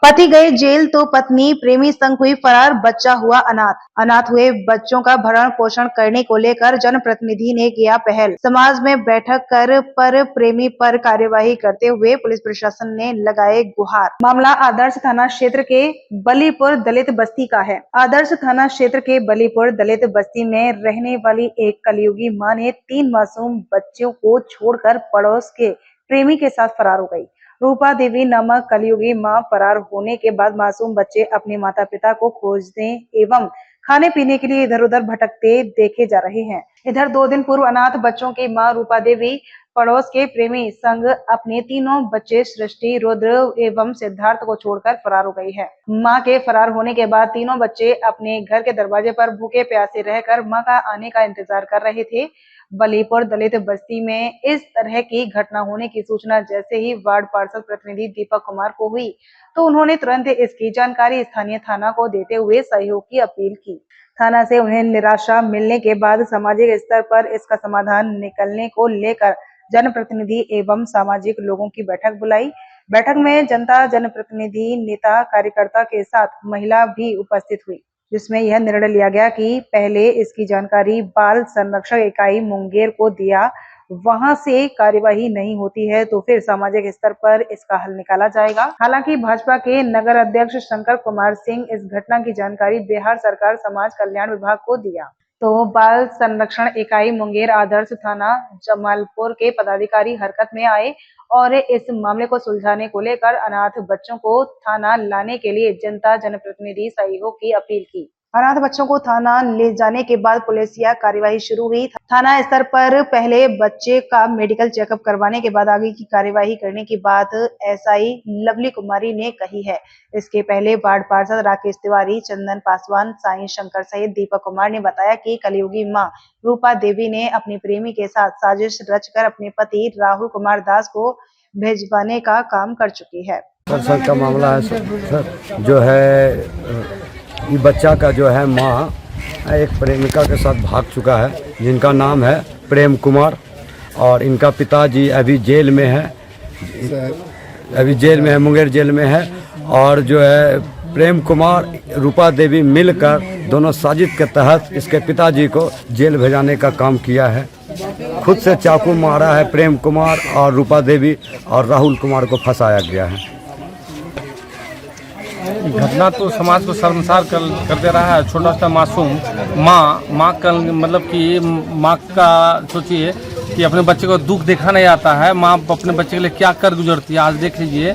पति गए जेल तो पत्नी प्रेमी संग हुई फरार, बच्चा हुआ अनाथ। अनाथ हुए बच्चों का भरण पोषण करने को लेकर जनप्रतिनिधि ने किया पहल। समाज में बैठक कर पर प्रेमी पर कार्यवाही करते हुए पुलिस प्रशासन ने लगाए गुहार। मामला आदर्श थाना क्षेत्र के बलीपुर दलित बस्ती का है। आदर्श थाना क्षेत्र के बलीपुर दलित बस्ती में रहने वाली एक कलयुगी मां ने 3 मासूम बच्चों को छोड़कर पड़ोस के प्रेमी के साथ फरार हो गई। रूपा देवी नामक कलयुगी मां फरार होने के बाद मासूम बच्चे अपने माता पिता को खोजने एवं खाने पीने के लिए इधर उधर भटकते देखे जा रहे हैं। इधर 2 दिन पूर्व अनाथ बच्चों की मां रूपा देवी पड़ोस के प्रेमी संग अपने तीनों बच्चे सृष्टि, रुद्र एवं सिद्धार्थ को छोड़कर फरार हो गई है। मां के फरार होने के बाद तीनों बच्चे अपने घर के दरवाजे पर भूखे प्यासे रहकर मां का आने का इंतजार कर रहे थे। बलीपुर दलित बस्ती में इस तरह की घटना होने की सूचना जैसे ही वार्ड पार्षद प्रतिनिधि दीपक कुमार को हुई तो उन्होंने तुरंत इसकी जानकारी स्थानीय थाना को देते हुए सहयोग की अपील की। थाना से उन्हें निराशा मिलने के बाद सामाजिक स्तर पर इसका समाधान निकलने को लेकर जनप्रतिनिधि एवं सामाजिक लोगों की बैठक बुलाई। बैठक में जनता, जनप्रतिनिधि, नेता, कार्यकर्ता के साथ महिला भी उपस्थित हुई, जिसमें यह निर्णय लिया गया कि पहले इसकी जानकारी बाल संरक्षण इकाई मुंगेर को दिया, वहां से कार्यवाही नहीं होती है तो फिर सामाजिक स्तर पर इसका हल निकाला जाएगा। हालांकि भाजपा के नगर अध्यक्ष शंकर कुमार सिंह इस घटना की जानकारी बिहार सरकार समाज कल्याण विभाग को दिया तो बाल संरक्षण इकाई मुंगेर आदर्श थाना जमालपुर के पदाधिकारी हरकत में आए और इस मामले को सुलझाने को लेकर अनाथ बच्चों को थाना लाने के लिए जनता, जनप्रतिनिधि सहयोग की अपील की। अनाथ बच्चों को थाना ले जाने के बाद पुलिसिया कार्यवाही शुरू हुई। थाना स्तर पर पहले बच्चे का मेडिकल चेकअप करवाने के बाद आगे की कार्यवाही करने की बात एसआई लवली कुमारी ने कही है। इसके पहले वार्ड पार्षद राकेश तिवारी, चंदन पासवान, साई शंकर सहित दीपक कुमार ने बताया कि कलयुगी मां रूपा देवी ने अपने प्रेमी के साथ साजिश रचकर अपने पति राहुल कुमार दास को भेजवाने का काम कर चुकी है। सर का मामला है सर, जो है ये बच्चा का जो है माँ एक प्रेमिका के साथ भाग चुका है, जिनका नाम है प्रेम कुमार, और इनका पिताजी अभी जेल में है, मुंगेर जेल में है। और जो है प्रेम कुमार, रूपा देवी मिलकर दोनों साजिश के तहत इसके पिताजी को जेल भेजाने का काम किया है। खुद से चाकू मारा है प्रेम कुमार और रूपा देवी, और राहुल कुमार को फंसाया गया है। घटना तो समाज को शर्मसार कर दे रहा है। छोटा सा मासूम माँ का मतलब कि माँ का सोचिए कि अपने बच्चे को दुख देखा नहीं आता है। माँ अपने बच्चे के लिए क्या कर गुजरती है। आज देख लीजिए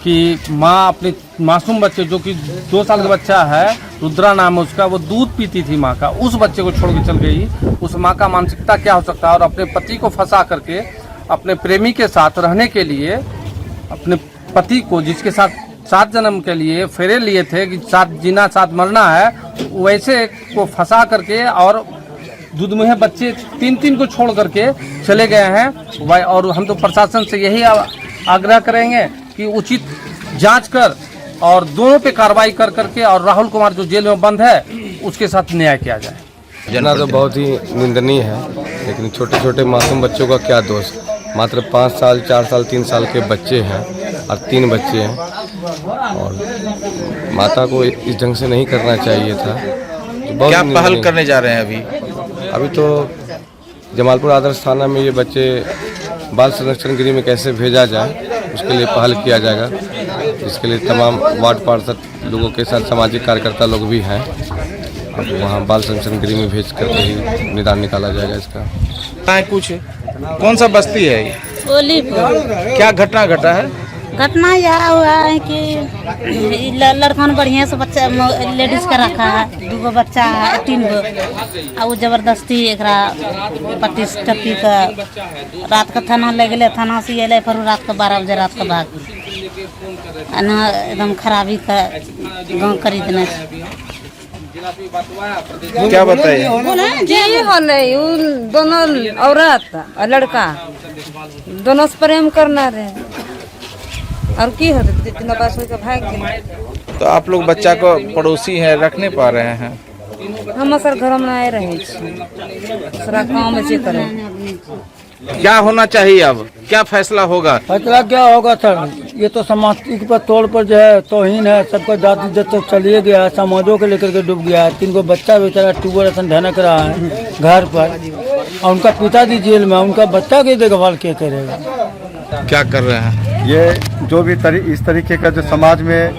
कि माँ अपने मासूम बच्चे, जो कि 2 साल का बच्चा है, रुद्रा नाम है उसका, वो दूध पीती थी माँ का, उस बच्चे को छोड़ के चल गई। उस माँ का मानसिकता क्या हो सकता है। और अपने पति को फंसा करके अपने प्रेमी के साथ रहने के लिए अपने पति को, जिसके साथ 7 जन्म के लिए फेरे लिए थे कि साथ जीना साथ मरना है, वैसे को फंसा करके और दूध में बच्चे 3 को छोड़ करके चले गए हैं। और हम तो प्रशासन से यही आग्रह करेंगे कि उचित जांच कर और दोनों पे कार्रवाई कर करके, और राहुल कुमार जो जेल में बंद है उसके साथ न्याय किया जाए। घटना तो बहुत ही निंदनीय है, लेकिन छोटे छोटे मासूम बच्चों का क्या दोष। मात्र 5 साल, 4 साल, 3 साल के बच्चे हैं और 3 बच्चे हैं, और माता को इस ढंग से नहीं करना चाहिए था। तो क्या पहल करने जा रहे हैं अभी तो जमालपुर आदर्श थाना में ये बच्चे बाल संरक्षण गृह में कैसे भेजा जाए, उसके लिए पहल किया जाएगा। इसके लिए तमाम वार्ड पार्षद लोगों के साथ सामाजिक कार्यकर्ता लोग भी हैं। अब वहाँ बाल संरक्षण गृह में भेज करके ही निदान निकाला जाएगा इसका। कुछ कौन सा बस्ती है ये? क्या घटना घटा है? घटना यह हुआ है कि लड़का बढ़िया से बच्चा लेडीज का रखा है, 2 बच्चा है, 3 गो, और जबरदस्ती एक पति टप्पी का रात का थाना ले गए। थाना से अल पर रात का 12 बजे रात का भाग एकदम खराबी का गाँव खरीदना। क्या बताइए? दोनों औरत और लड़का दोनों से प्रेम करना रहे, और की होते तीनों पास होकर भाग गए। तो आप लोग बच्चा को पड़ोसी हैं, रख नहीं पा रहे हैं? हम सर घर में आए रहे सारा काम बच्चे करें। क्या होना चाहिए अब? क्या फैसला होगा? फैसला क्या होगा सर, ये तो समाज पर तौर पर जो है तौहीन है, सबका जात इज्जत तो चलिए गया है, समाजों को लेकर के डूब गया है। 3 बच्चा बेचारा ट्यूबवेल ऐसा ढनक रहा है घर पर, और उनका पिताजी जेल में, उनका बच्चा की देखभाल क्या करेगा? क्या कर रहे हैं? ये जो भी इस तरीके का जो समाज में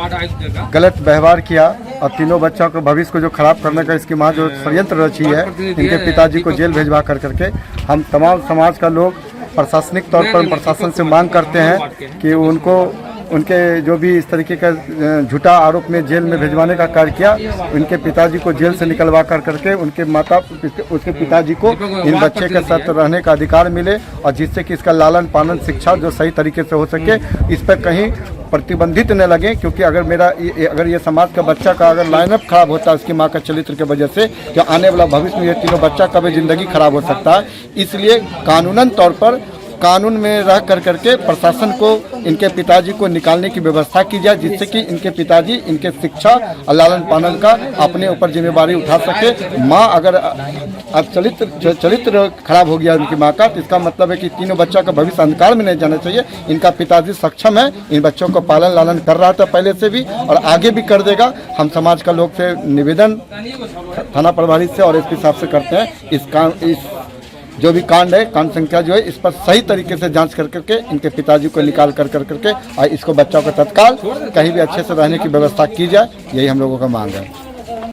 गलत व्यवहार किया और 3 बच्चों को भविष्य को जो खराब करने का इसकी माँ जो षड्यंत्र रची है, इनके पिताजी को जेल भेजवा करके हम तमाम समाज का लोग प्रशासनिक तौर पर प्रशासन से मांग करते हैं कि उनके जो भी इस तरीके का झूठा आरोप में जेल में भिजवाने का कार्य किया, उनके पिताजी को जेल से निकलवा करके उसके पिताजी को इन बच्चे के साथ रहने का अधिकार मिले, और जिससे कि इसका लालन पालन शिक्षा जो सही तरीके से हो सके, इस पर कहीं प्रतिबंधित न लगे। क्योंकि अगर ये समाज का बच्चा का अगर लाइनअप खराब होता है उसकी माँ का चरित्र की वजह से, तो आने वाला भविष्य में ये 3 बच्चा का भी जिंदगी खराब हो सकता है। इसलिए कानूनन तौर पर कानून में रह करके प्रशासन को इनके पिताजी को निकालने की व्यवस्था की जाए, जिससे कि इनके पिताजी इनके शिक्षा और लालन पालन का अपने ऊपर जिम्मेवारी उठा सके। माँ अगर अब चरित्र खराब हो गया उनकी माँ का, तो इसका मतलब है कि 3 बच्चों का भविष्य अंधकार में नहीं जाना चाहिए। इनका पिताजी सक्षम है, इन बच्चों को पालन लालन कर रहा था पहले से भी और आगे भी कर देगा। हम समाज का लोग से निवेदन थाना प्रभारी से और एसपी साहब से करते हैं, इस जो भी कांड है, कांड संख्या जो है, इस पर सही तरीके से जांच करके इनके पिताजी को निकाल करके और इसको बच्चों को तत्काल कहीं भी अच्छे से रहने की व्यवस्था की जाए, यही हम लोगों का मांग है।